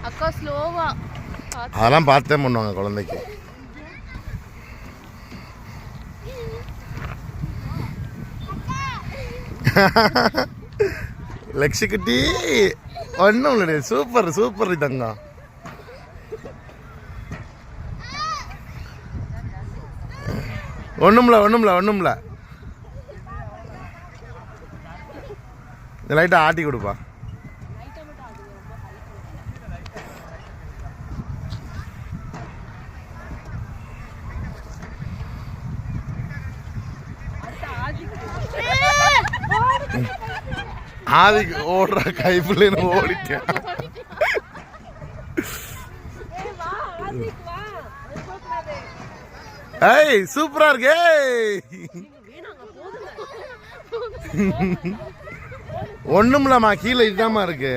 அக்கா ஸ்லோவா அதெல்லாம் பார்த்தே பண்ணுவாங்க குழந்தைக்கு. லக்ஷிக்குட்டி ஒன்றும் இல்லை, சூப்பர் சூப்பர் தங்கம். ஒன்றும்ல லைட்டாக ஆட்டி கொடுப்பா. ஆதிக்கு ஓடுற கைப்புள்ளன்னு ஓடிட்டேன். ஏய் சூப்பரா இருக்கே. ஒண்ணுமில்லம்மா, கீழே இதுதாம்மா இருக்கு.